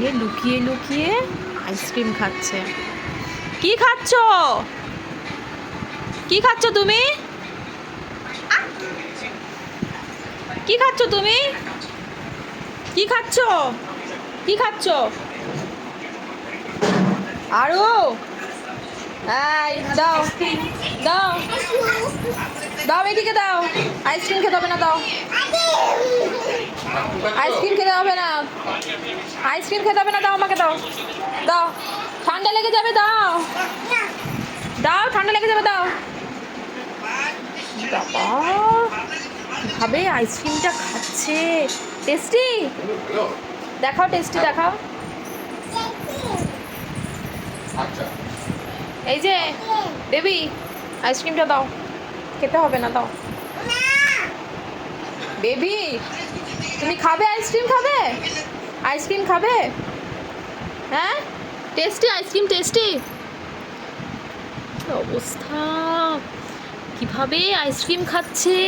এখানে লুকিয়ে লুকিয়ে আইসক্রিম খাচ্ছে। কি খাচ্ছ? কি খাচ্ছ তুমি? কি খাচ্ছ তুমি? কি খাচ্ছ? কি খাচ্ছ? আরো এই দাও দাও দাও, এদিকে দাও। আইসক্রিম খেতে হবে না, দাও। আইসক্রিম খেতে হবে না, আইসক্রিম খেতে হবে না, দাও আমাকে, দাও দাও। ঠান্ডা লেগে যাবে, দাও দাও, ঠান্ডা লেগে যাবে, দাও। বাবা কিভাবে আইসক্রিমটা খাচ্ছে! টেস্টি দেখাও, টেস্টি দেখাও। এই যে বেবি, আইসক্রিমটা দাও, খেতে হবে না, দাও। বেবি তুমি খাবে আইসক্রিম? খাবে আইসক্রিম? খাবে? হ্যাঁ, টেস্টি আইসক্রিম, টেস্টি। কি অবস্থা, কিভাবে আইসক্রিম খাচ্ছে!